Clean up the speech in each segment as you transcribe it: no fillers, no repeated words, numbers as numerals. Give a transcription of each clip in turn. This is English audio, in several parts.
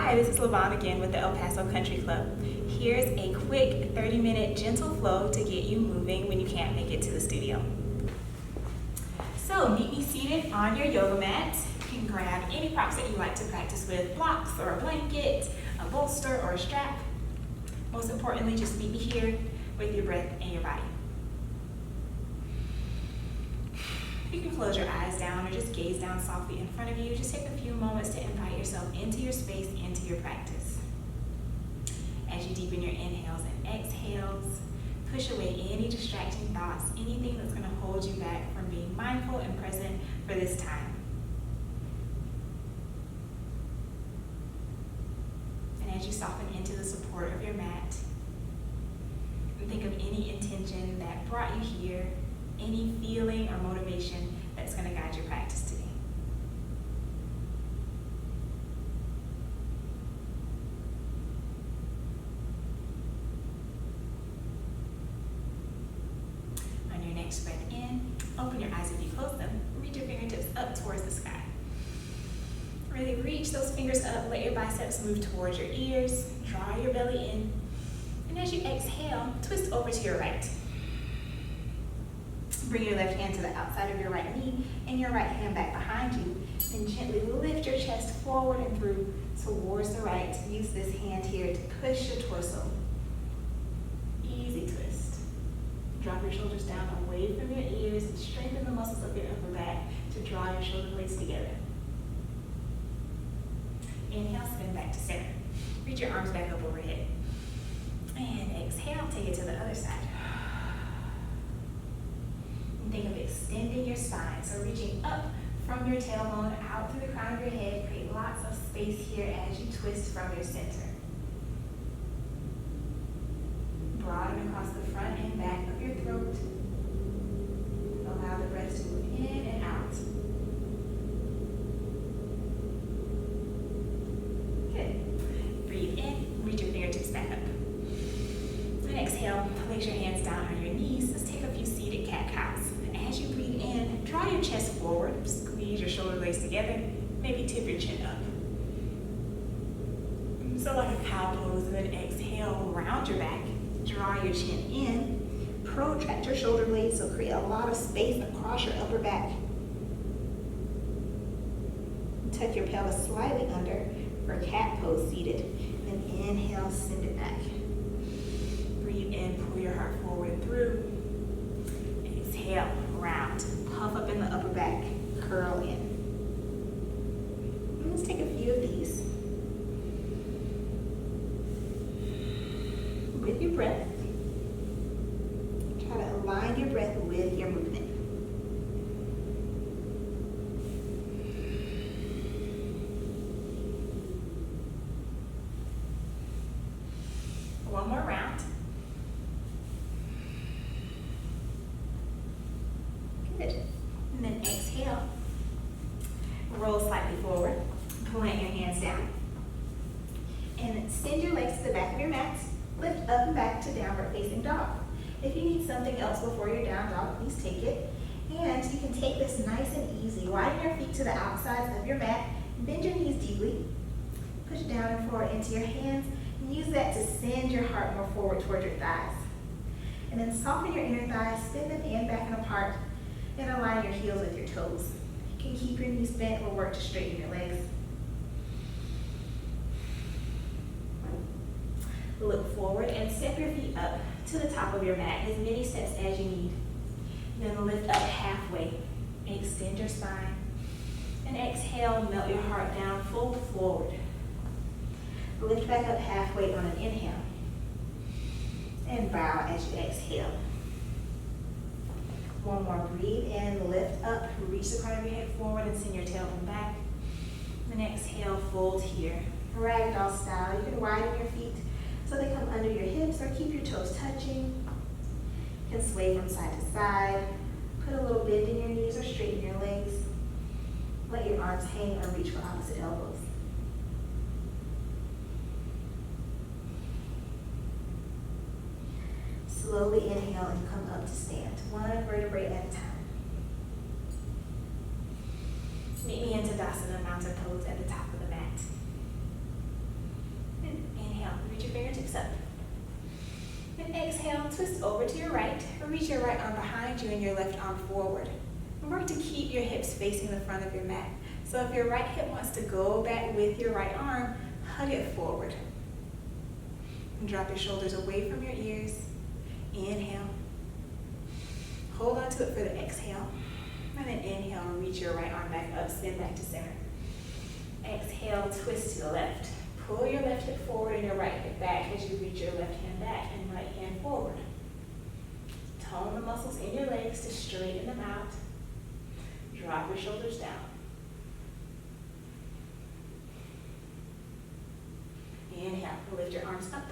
Hi, this is Lavon again with the El Paso Country Club. Here's a quick 30-minute gentle flow to get you moving when you can't make it to the studio. So meet me seated on your yoga mat. You can grab any props that you like to practice with, blocks or a blanket, a bolster or a strap. Most importantly, just meet me here with your breath and your body. You can close your eyes down or just gaze down softly in front of you. Just take a few moments to invite yourself into your space, into your practice. As you deepen your inhales and exhales, push away any distracting thoughts, anything that's going to hold you back from being mindful and present for this time. And as you soften into the support of your mat, think of any intention that brought you here, any feeling or motivation that's going to guide your practice today. On your next breath in, open your eyes if you close them. Reach your fingertips up towards the sky. Really reach those fingers up, let your biceps move towards your ears, draw your belly in, and as you exhale, twist over to your right. Bring your left hand to the outside of your right knee and your right hand back behind you. And gently lift your chest forward and through towards the right. Use this hand here to push your torso. Easy twist. Drop your shoulders down away from your ears and strengthen the muscles of your upper back to draw your shoulder blades together. Inhale, spin back to center. Reach your arms back up overhead. And exhale, take it to the other side. Think of extending your spine, so reaching up from your tailbone out through the crown of your head. Create lots of space here as you twist from your center. Broaden across the front and back of your throat. Allow the breath to move in and out. Good. Breathe in, reach your fingertips back up. And exhale, place your hands down on your knees. Let's take a few seated cat-cows. As you breathe in, draw your chest forward, squeeze your shoulder blades together, maybe tip your chin up. So like a cow pose, and then exhale, round your back, draw your chin in, protract your shoulder blades, so create a lot of space across your upper back. Tuck your pelvis slightly under for cat pose seated, then inhale, send it back. Breathe in, pull your heart forward and through. Exhale, round, puff up in the upper back, curl in. And let's take a few of these. With your breath, try to align your breath with your movement. One more round. Good. And then exhale. Roll slightly forward. Plant your hands down. And send your legs to the back of your mat. Lift up and back to downward facing dog. If you need something else before your down dog, please take it. And you can take this nice and easy. Widen your feet to the outsides of your mat. Bend your knees deeply. Push down and forward into your hands. And use that to send your heart more forward toward your thighs. And then soften your inner thighs. Spin them in, back, and apart. And align your heels with your toes. You can keep your knees bent or work to straighten your legs. Look forward and step your feet up to the top of your mat, as many steps as you need. Then lift up halfway. Extend your spine. And exhale, melt your heart down, fold forward. Lift back up halfway on an inhale. And bow as you exhale. One more, breathe in, lift up, reach the crown of your head forward and send your tailbone back. Then exhale, fold here. Ragdoll style, you can widen your feet so they come under your hips or keep your toes touching. You can sway from side to side. Put a little bend in your knees or straighten your legs. Let your arms hang or reach for opposite elbows. Slowly inhale and come up to stand, one vertebrae at a time. Meet me in Tadasana, mountain pose at the top of the mat. exhale, twist over to your right. Reach your right arm behind you and your left arm forward. And work to keep your hips facing the front of your mat. So if your right hip wants to go back with your right arm, hug it forward. And drop your shoulders away from your ears. Inhale. Hold on to it for the exhale. And then inhale, reach your right arm back up, spin back to center. Exhale, twist to the left. Pull your left hip forward and your right hip back as you reach your left hand back and right hand forward. Tone the muscles in your legs to straighten them out. Drop your shoulders down. Inhale, lift your arms up.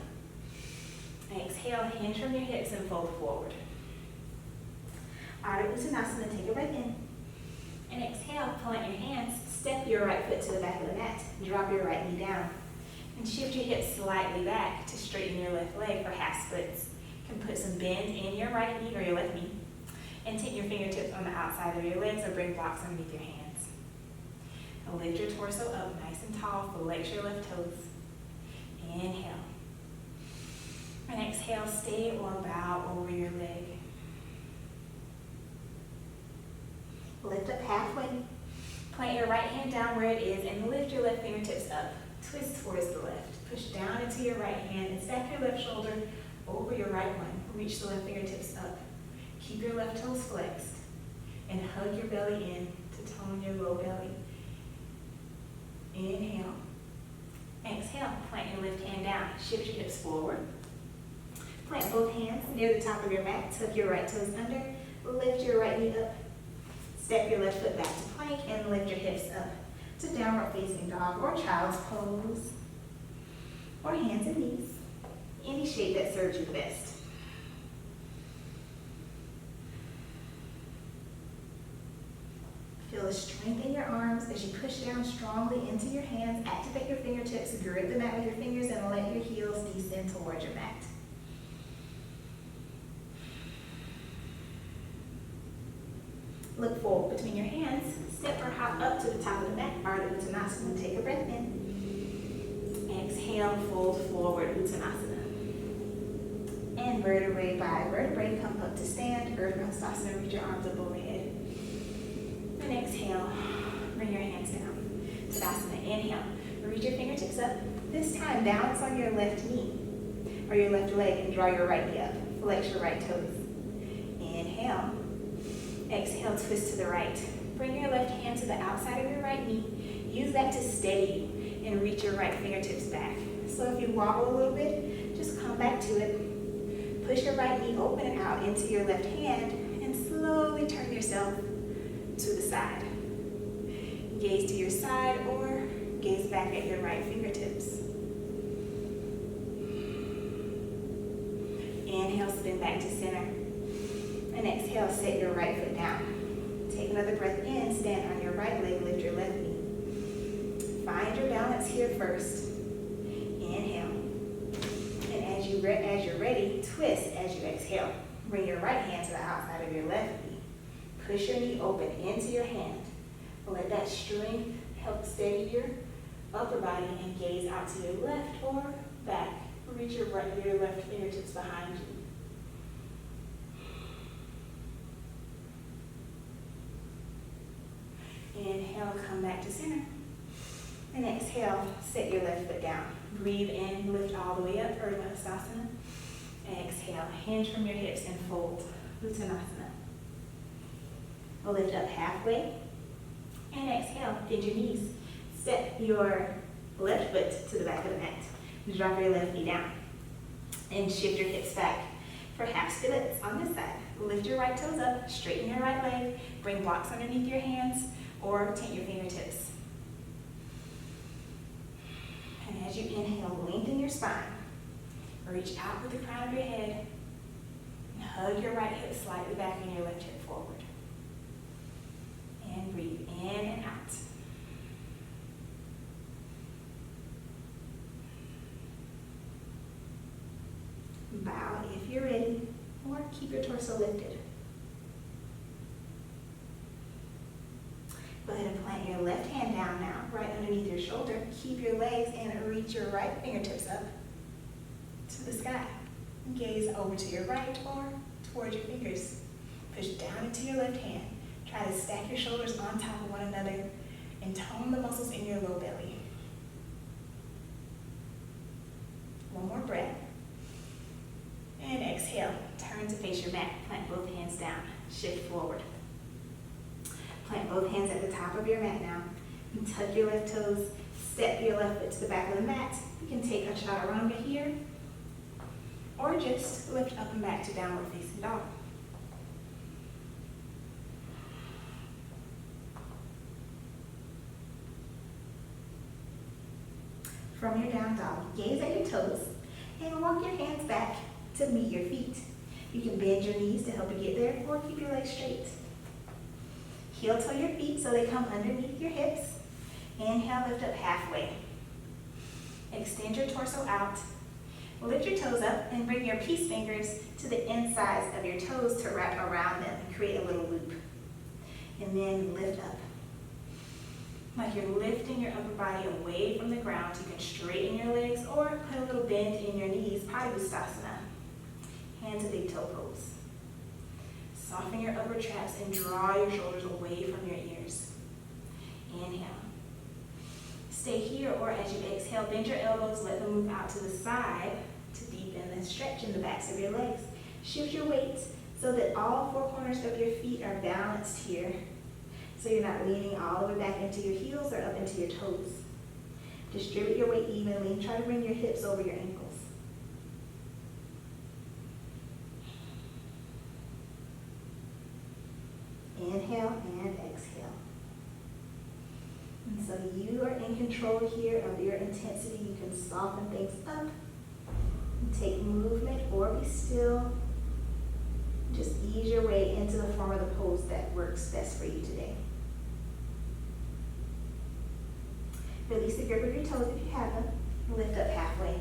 Exhale, hinge from your hips and fold forward. Ardha Uttanasana, take a breath in. And exhale, plant your hands, step your right foot to the back of the mat, drop your right knee down. And shift your hips slightly back to straighten your left leg for half splits. You can put some bend in your right knee or your left knee. And take your fingertips on the outside of your legs or bring blocks underneath your hands. And lift your torso up nice and tall, flex your left toes. Inhale. And exhale, stay or bow over your leg. Lift up halfway. Plant your right hand down where it is and lift your left fingertips up. Twist towards the left. Push down into your right hand and stack your left shoulder over your right one. Reach the left fingertips up. Keep your left toes flexed and hug your belly in to tone your low belly. Inhale. Exhale, plant your left hand down. Shift your hips forward. Plant both hands near the top of your mat. Tuck your right toes under. Lift your right knee up. Step your left foot back to plank and lift your hips up to downward facing dog or child's pose. Or hands and knees. Any shape that serves you best. Feel the strength in your arms as you push down strongly into your hands. Activate your fingertips, grip the mat with your fingers, and let your heels descend towards your mat. Look forward between your hands. Step or hop up to the top of the mat. Ardha Uttanasana. Take a breath in. Exhale, fold forward, Uttanasana. And vertebrae by vertebrae, come up to stand. Urdhva Hastasana, reach your arms up overhead. And exhale, bring your hands down. Tadasana, inhale. Reach your fingertips up. This time, balance on your left knee or your left leg and draw your right knee up. Flex your right toes. Inhale. Exhale, twist to the right. Bring your left hand to the outside of your right knee. Use that to steady you and reach your right fingertips back. So if you wobble a little bit, just come back to it. Push your right knee open and out into your left hand and slowly turn yourself to the side. Gaze to your side or gaze back at your right fingertips. Inhale, spin back to center. And exhale, set your right foot down. Take another breath in, stand on your right leg, lift your left knee. Find your balance here first. Inhale. And as you're ready, twist as you exhale. Bring your right hand to the outside of your left knee. Push your knee open into your hand. Let that strength help steady your upper body and gaze out to your left or back. Reach your left fingertips behind you. Inhale, come back to center. And exhale, set your left foot down. Breathe in, lift all the way up, Urdhva Hastasana. Exhale, hinge from your hips and fold, Uttanasana. Lift up halfway. And exhale, bend your knees. Step your left foot to the back of the mat. Drop your left knee down. And shift your hips back for half splits on this side. Lift your right toes up, straighten your right leg, bring blocks underneath your hands, or tent your fingertips. And as you inhale, lengthen your spine. Reach out with the crown of your head. And hug your right hip slightly back and your left hip forward. And breathe in and out. Bow if you're ready, or keep your torso lifted. Go ahead and plant your left hand down now, right underneath your shoulder. Keep your legs and reach your right fingertips up to the sky. Gaze over to your right or towards your fingers. Push down into your left hand. Try to stack your shoulders on top of one another and tone the muscles in your low belly. One more breath. And exhale. Turn to face your mat. Plant both hands down. Shift forward. Plant both hands at the top of your mat now. And tuck your left toes. Step your left foot to the back of the mat. You can take a chaturanga here. Or just lift up and back to downward facing dog. From your down dog, gaze at your toes and walk your hands back to meet your feet. You can bend your knees to help you get there or keep your legs straight. Heel toe your feet so they come underneath your hips. Inhale, lift up halfway. Extend your torso out. Lift your toes up and bring your peace fingers to the insides of your toes to wrap around them and create a little loop. And then lift up. Like you're lifting your upper body away from the ground. You can straighten your legs or put a little bend in your knees, Padustasana. Hand to big toe pose. Soften your upper traps and draw your shoulders away from your ears. Inhale. Stay here, or as you exhale, bend your elbows, let them move out to the side to deepen the stretch in the backs of your legs. Shift your weight so that all four corners of your feet are balanced here. So you're not leaning all the way back into your heels or up into your toes. Distribute your weight evenly and try to bring your hips over your ankles. Inhale and exhale. And so you are in control here of your intensity. You can soften things up and take movement or be still. Just ease your way into the form of the pose that works best for you today. Release the grip of your toes if you have them. Lift up halfway.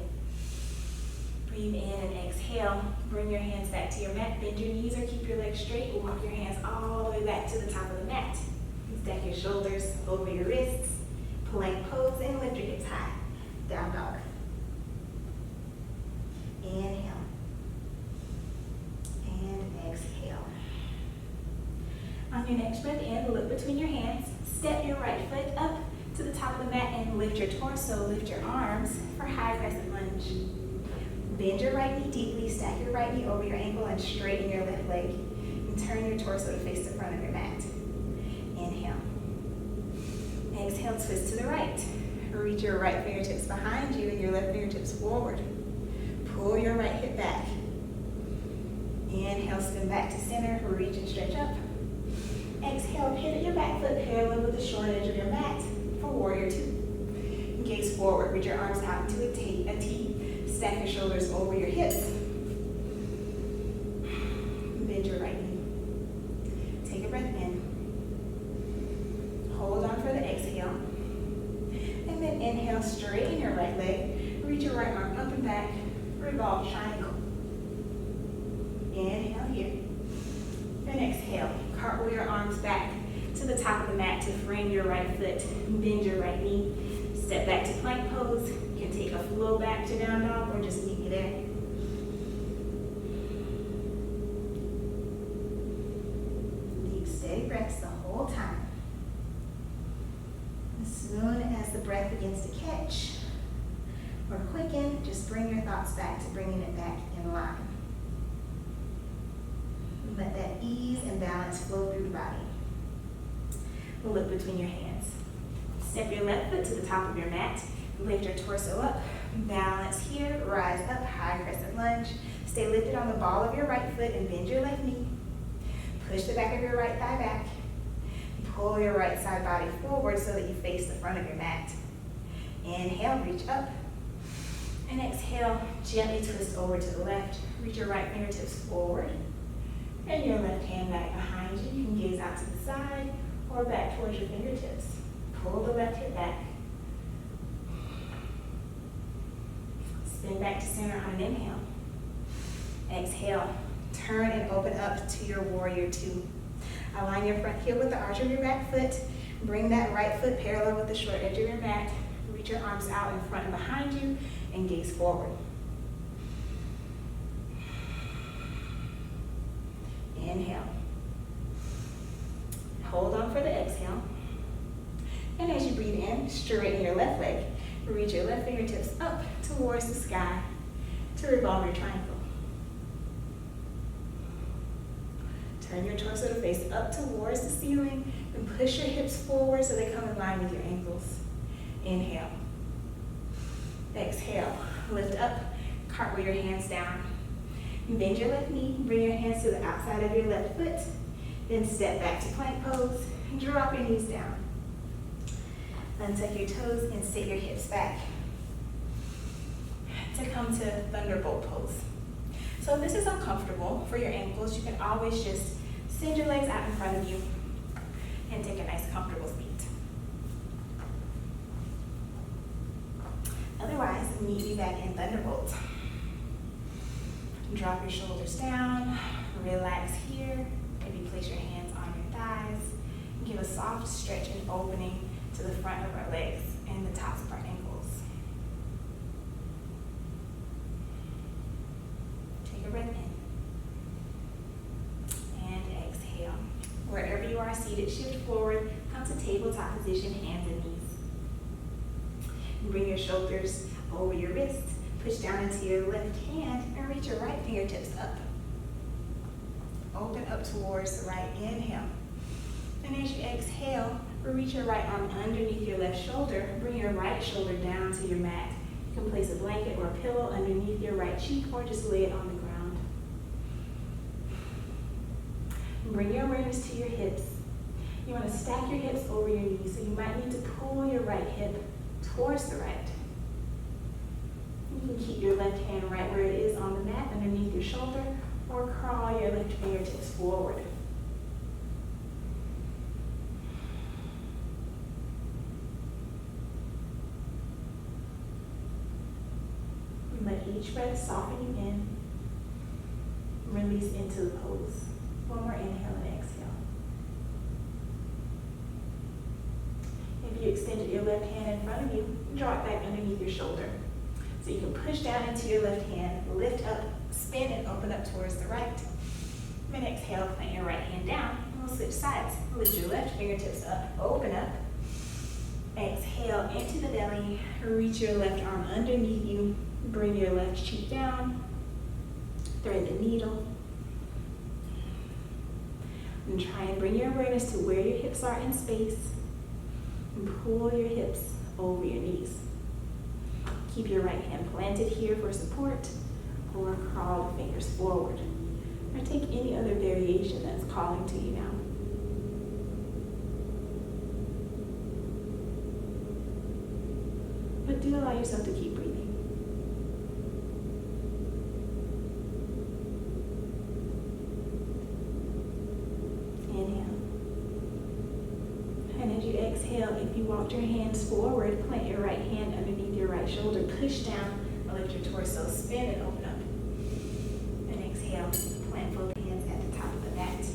Breathe in and exhale. Bring your hands back to your mat. Bend your knees or keep your legs straight. Walk your hands all the way back to the top of the mat. Stack your shoulders over your wrists. Plank pose and lift your hips high. Down dog. Inhale. And exhale. On your next breath in, look between your hands. Step your right foot up to the top of the mat and lift your torso. Lift your arms for high crescent lunge. Bend your right knee deeply. Stack your right knee over your ankle and straighten your left leg. And turn your torso to face the front of your mat. Inhale. Exhale, twist to the right. Reach your right fingertips behind you and your left fingertips forward. Pull your right hip back. Inhale, spin back to center. Reach and stretch up. Exhale, pivot your back foot parallel with the short edge of your mat for warrior two. Gaze forward. Reach your arms out into a T. Stack your shoulders over your hips. Bend your right knee. Take a breath in. Hold on for the exhale. And then inhale, straighten your right leg. Reach your right arm up and back. Revolve triangle. Inhale here. And exhale. Cartwheel your arms back to the top of the mat to frame your right foot. Bend your right knee. Step back to plank pose. You can take a flow back to down dog or just meet me there. Deep, steady breaths the whole time. As soon as the breath begins to catch or quicken, just bring your thoughts back to bringing it back in line. Let that ease and balance flow through the body. Look between your hands. Step your left foot to the top of your mat. Lift your torso up. Balance here. Rise up. High crescent lunge. Stay lifted on the ball of your right foot and bend your left knee. Push the back of your right thigh back. Pull your right side body forward so that you face the front of your mat. Inhale, reach up. And exhale, gently twist over to the left. Reach your right fingertips forward. And your left hand back behind you. You can gaze out to the side or back towards your fingertips. Pull the left hip back. Spin back to center on an inhale. Exhale. Turn and open up to your warrior two. Align your front heel with the arch of your back foot. Bring that right foot parallel with the short edge of your mat. Reach your arms out in front and behind you and gaze forward. Inhale. Hold on for the exhale. And as you breathe in, straighten your left leg. Reach your left fingertips up towards the sky to revolve your triangle. Turn your torso to face up towards the ceiling and push your hips forward so they come in line with your ankles. Inhale. Exhale. Lift up, cartwheel your hands down. Bend your left knee, bring your hands to the outside of your left foot, then step back to plank pose, and drop your knees down. Untuck your toes and sit your hips back to come to thunderbolt pose. So if this is uncomfortable for your ankles, you can always just send your legs out in front of you and take a nice comfortable seat. Otherwise, meet me back in thunderbolt. Drop your shoulders down, relax here. Maybe place your hands on your thighs. Give a soft stretch and opening to the front of our legs and the tops of our ankles. Take a breath in. And exhale. Wherever you are seated, shift forward, come to tabletop position, hands and knees. Bring your shoulders over your wrists. Push down into your left hand and reach your right fingertips up. Open up towards the right. Inhale. And as you exhale, reach your right arm underneath your left shoulder. Bring your right shoulder down to your mat. You can place a blanket or a pillow underneath your right cheek or just lay it on the ground. Bring your awareness to your hips. You want to stack your hips over your knees, so you might need to pull your right hip towards the right. You can keep your left hand right where it is on the mat underneath your shoulder, or crawl your left fingertips forward. Let each breath soften you in. Release into the pose. One more inhale and exhale. If you extended your left hand in front of you, draw it back underneath your shoulder. So you can push down into your left hand, lift up, spin, and open up towards the right. Then exhale, plant your right hand down, and we'll switch sides. Lift your left fingertips up, open up. Exhale into the belly, reach your left arm underneath you, bring your left cheek down, thread the needle, and try and bring your awareness to where your hips are in space, and pull your hips over your knees. Keep your right hand planted here for support, or crawl the fingers forward, or take any other variation that's calling to you now. But do allow yourself to keep breathing. Inhale. And as you exhale, if you walked your hands forward, plant your right hand underneath your right shoulder, push down, lift your torso, spin and open up. And exhale, plant both hands at the top of the mat.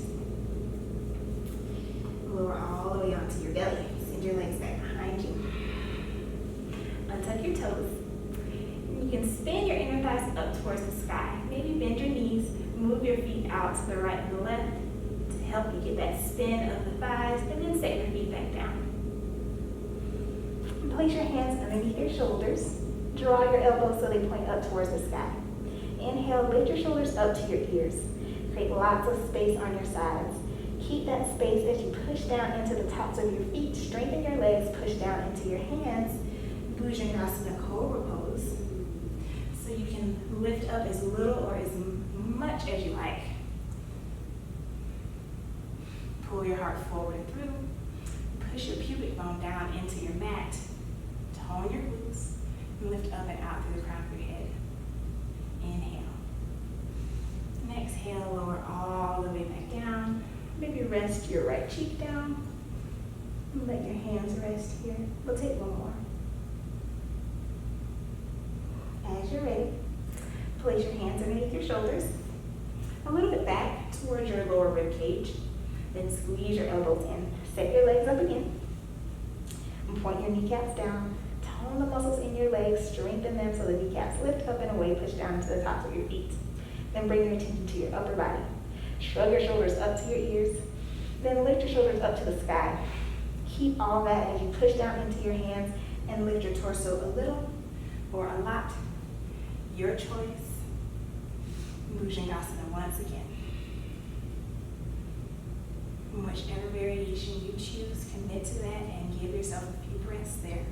Lower all the way onto your belly. Send your legs back behind you. Untuck your toes. You can spin your inner thighs up towards the sky. Maybe bend your knees, move your feet out to the right and the left to help you get that spin of the thighs, and then set your feet back down. Place your hands underneath your shoulders. Draw your elbows so they point up towards the sky. Inhale, lift your shoulders up to your ears. Create lots of space on your sides. Keep that space as you push down into the tops of your feet. Strengthen your legs, push down into your hands. Bhujangasana Cobra pose. So you can lift up as little or as much as you like. Pull your heart forward and through. Push your pubic bone down into your mat. Tone your glutes. And lift up and out through the crown of your head. Inhale. And exhale, lower all the way back down. Maybe rest your right cheek down. And let your hands rest here. We'll take one more. As you're ready, place your hands underneath your shoulders, a little bit back towards your lower rib cage. Then squeeze your elbows in. Set your legs up again. And point your kneecaps down. Tone the muscles in your legs. Strengthen them so the kneecaps lift up and away. Push down to the tops of your feet. Then bring your attention to your upper body. Shrug your shoulders up to your ears. Then lift your shoulders up to the sky. Keep all that as you push down into your hands and lift your torso a little or a lot. Your choice. Bhujangasana once again. Whichever variation you choose, commit to that and give yourself a few breaths there.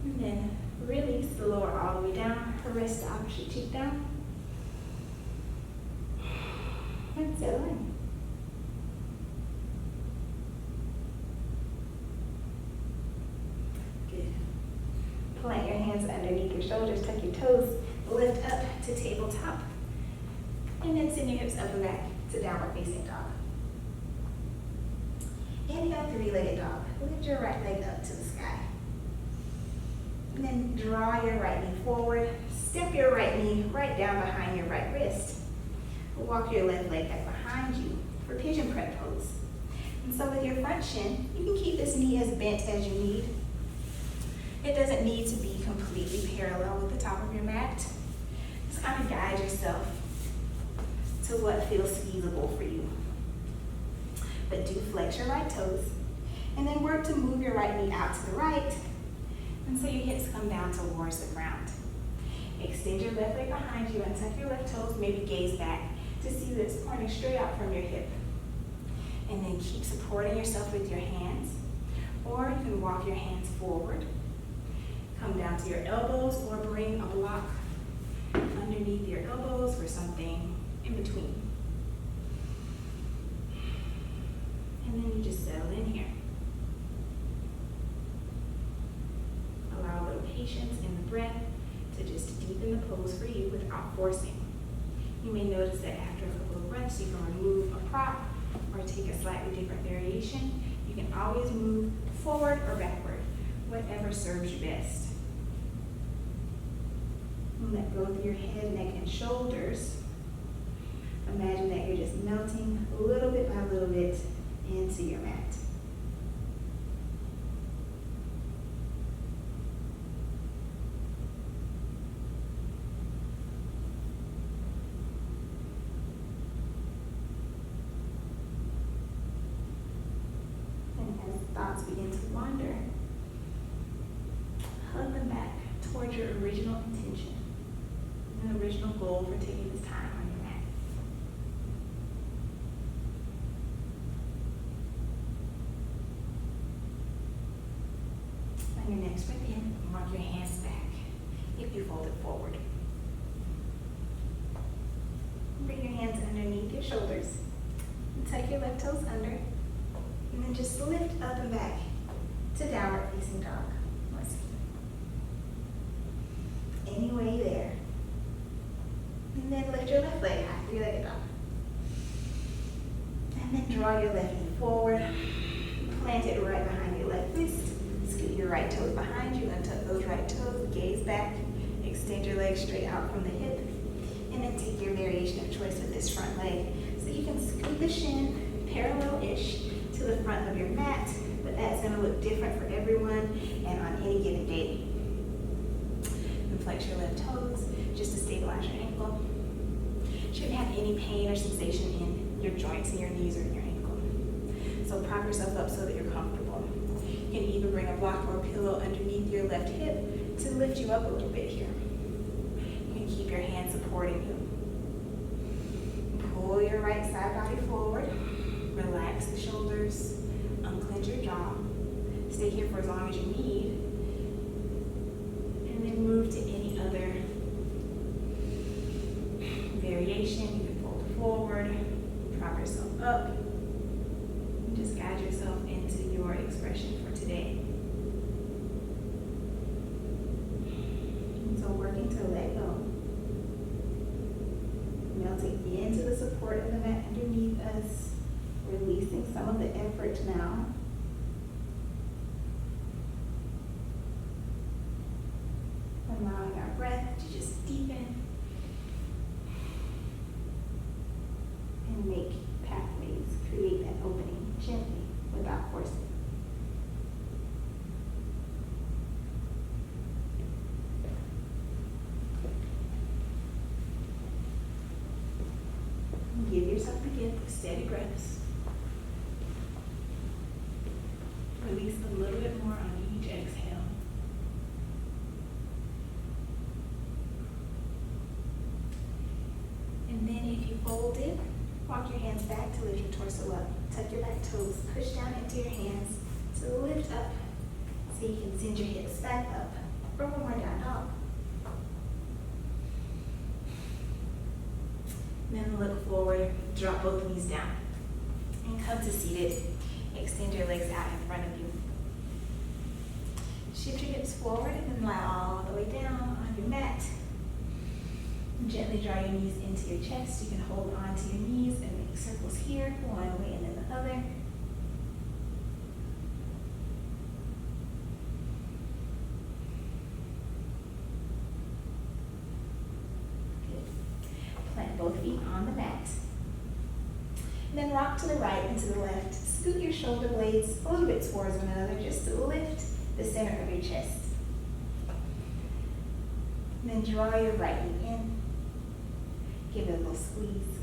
And then release the lower all the way down. Rest the opposite cheek down. And settle in. Good. Plant your hands underneath your shoulders, tuck your toes, lift up to tabletop. And then send your hips up and back to downward facing dog. Inhale, three-legged dog. Lift your right leg up to the sky. And then draw your right knee forward. Step your right knee right down behind your right wrist. Walk your left leg back behind you for pigeon prep pose. And so with your front shin, you can keep this knee as bent as you need. It doesn't need to be completely parallel with the top of your mat. Just kind of guide yourself to what feels feasible for you. But do flex your right toes and then work to move your right knee out to the right. And so your hips come down towards the ground. Extend your left leg behind you and tuck your left toes, maybe gaze back to see that it's pointing straight out from your hip. And then keep supporting yourself with your hands. Or you can walk your hands forward. Come down to your elbows or bring a block underneath your elbows or something in between. And then you just settle in here. Allow a little patience in the breath to just deepen the pose for you without forcing. You may notice that after a couple of breaths, you can remove a prop or take a slightly different variation. You can always move forward or backward, whatever serves you best. And let go through your head, neck, and shoulders. Imagine that you're just melting little bit by little bit into your mat. And as thoughts begin to wander, hug them back towards your original intention, and the original goal for taking this time on your mat. On your next breath in, walk your hands back if you fold it forward. Bring your hands underneath your shoulders and tuck your left toes under, and then just lift up and back to downward facing dog. Let's see. Any way there. And then lift your left leg high, three-legged dog. And then draw your left knee forward, plant it right behind your left wrist. Scoot your right toes behind you, untuck those right toes, gaze back, extend your legs straight out from the hip, and then take your variation of choice with this front leg. So you can scoot the shin parallel-ish to the front of your mat, but that's gonna look different for everyone and on any given day. And flex your left toes just to stabilize your ankle. Shouldn't have any pain or sensation in your joints in your knees or in your ankle. So prop yourself up so that you're comfortable. You can even bring a block or a pillow underneath your left hip to lift you up a little bit here. You can keep your hand supporting you. Pull your right side body forward. Relax the shoulders. Unclench your jaw. Stay here for as long as you need. And then move to any other variation. You can fold forward, prop yourself up, and just guide yourself into your expression for today. And so working to let go, melting into the support of the mat underneath us, releasing some of the effort now. Allowing our breath to just deepen and make pathways, create that opening gently without forcing. torso up. Tuck your back toes. Push down into your hands to lift up. So you can send your hips back up. Or one more down dog. Then look forward, drop both knees down. And come to seated. Extend your legs out in front of you. Shift your hips forward and then lie all the way down on your mat. Gently draw your knees into your chest. You can hold on to your knees and make circles here, one way and then the other. Good. Plant both feet on the mat. And then rock to the right and to the left. Scoot your shoulder blades a little bit towards one another just to lift the center of your chest. And then draw your right knee in. Give it a little squeeze.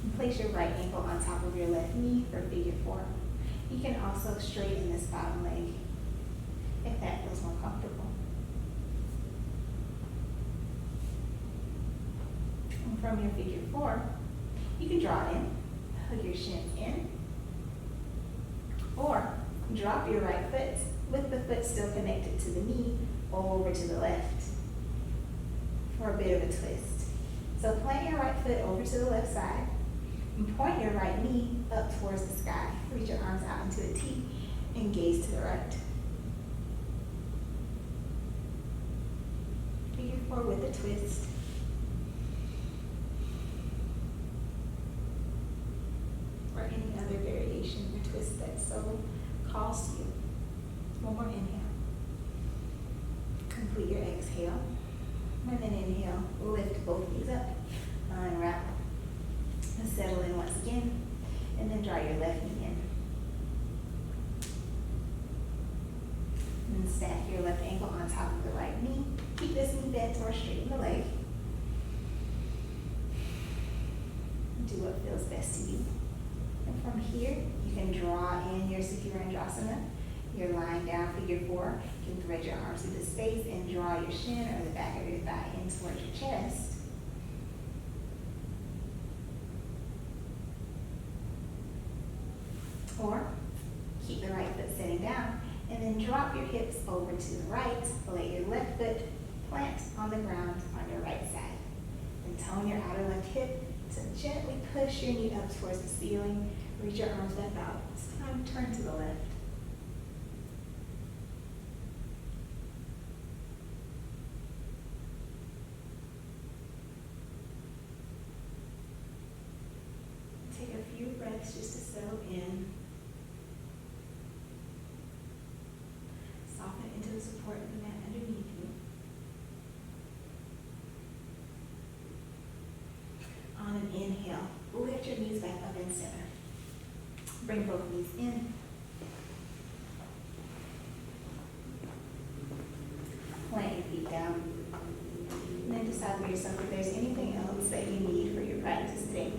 And place your right ankle on top of your left knee for figure four. You can also straighten this bottom leg if that feels more comfortable. And from your figure four, you can draw in, hug your shins in, or drop your right foot with the foot still connected to the knee over to the left for a bit of a twist. So plant your right foot over to the left side and point your right knee up towards the sky. Reach your arms out into a T and gaze to the right. Figure four with a twist. Or any other variation or twist that so calls to you. One more inhale. Complete your exhale. And then inhale, lift both knees up, unwrap, and settle in once again, and then draw your left knee in. And stack your left ankle on top of the right knee. Keep this knee bent or straighten the leg. Do what feels best to you. And from here, you can draw in your Sekirandrasana. You're lying down, figure four. You can thread your arms through the space and draw your shin or the back of your thigh in towards your chest. Or keep the right foot sitting down and then drop your hips over to the right. Lay your left foot plant on the ground on your right side. And tone your outer left hip to gently push your knee up towards the ceiling. Reach your arms back out. It's time to turn to the left. Take a few breaths just to settle in. Soften into the support of the mat underneath you. On an inhale, lift your knees back up in center. Bring both knees in. Plant your feet down. And then decide for yourself if there's anything else that you need for your practice today.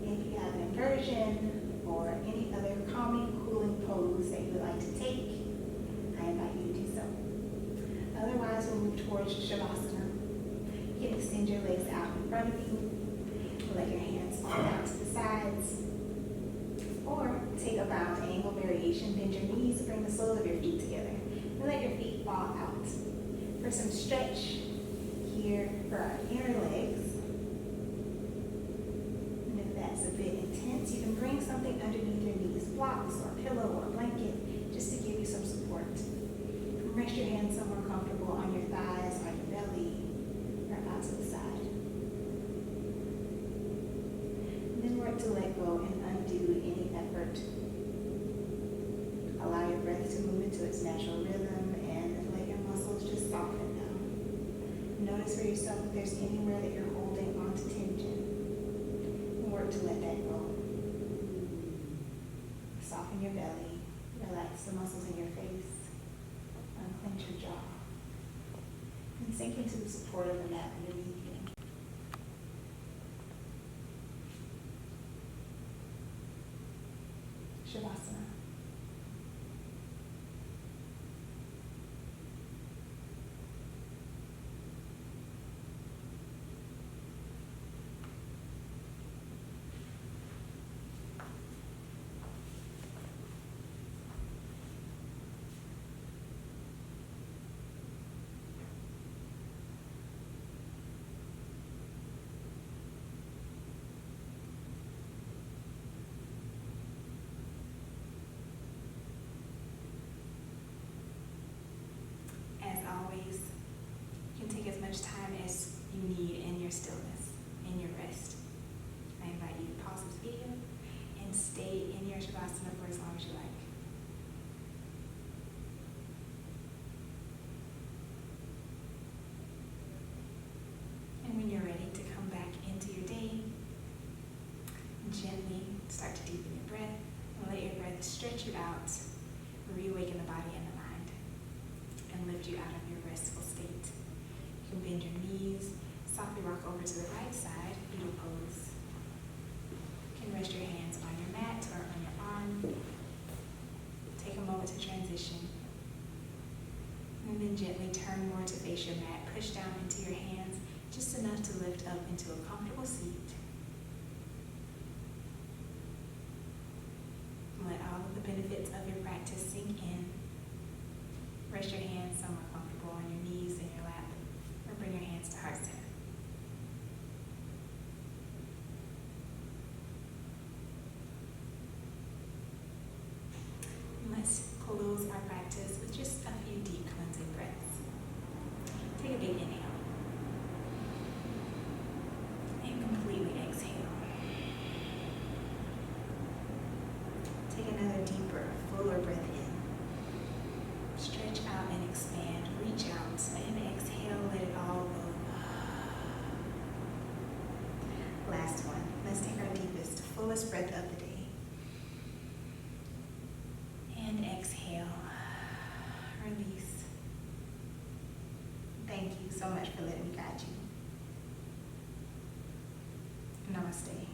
If you have an inversion or any other calming, cooling pose that you would like to take, I invite you to do so. Otherwise, we'll move towards Shavasana. You can extend your legs out in front of you. Let your hands fall down to the sides. Or take a bound angle variation. Bend your knees, bring the soles of your feet together. And let your feet fall out. For some stretch here for our inner legs. And if that's a bit intense, you can bring something underneath your knees, blocks or a pillow or a blanket, just to give you some support. Rest your hands somewhere comfortable on your thighs, on your belly, or out to the side. And then work to let go and undo any effort. Allow your breath to move into its natural rhythm and let your muscles just soften down. Notice for yourself if there's anywhere that you're holding onto tension. And work to let that go. Soften your belly. Relax the muscles in your face. Unclench your jaw. And sink into the support of the mat underneath you. Shavasana. to stretch you out, reawaken the body and the mind, and lift you out of your restful state. You can bend your knees, softly rock over to the right side, fetal pose. You can rest your hands on your mat or on your arm. Take a moment to transition. And then gently turn more to face your mat. Push down into your hands, just enough to lift up into a comfortable seat. Let all of the benefits of your practice sink in. Rest your hands somewhere comfortable on your knees in your lap, or bring your hands to heart center. And let's close our practice with just a few deep cleansing breaths. Take a big inhale. And completely exhale. Take another deeper, fuller breath in. Stretch out and expand. Reach out and exhale. Let it all go. Last one. Let's take our deepest, fullest breath of the day. And exhale. Release. Thank you so much for letting me guide you. Namaste.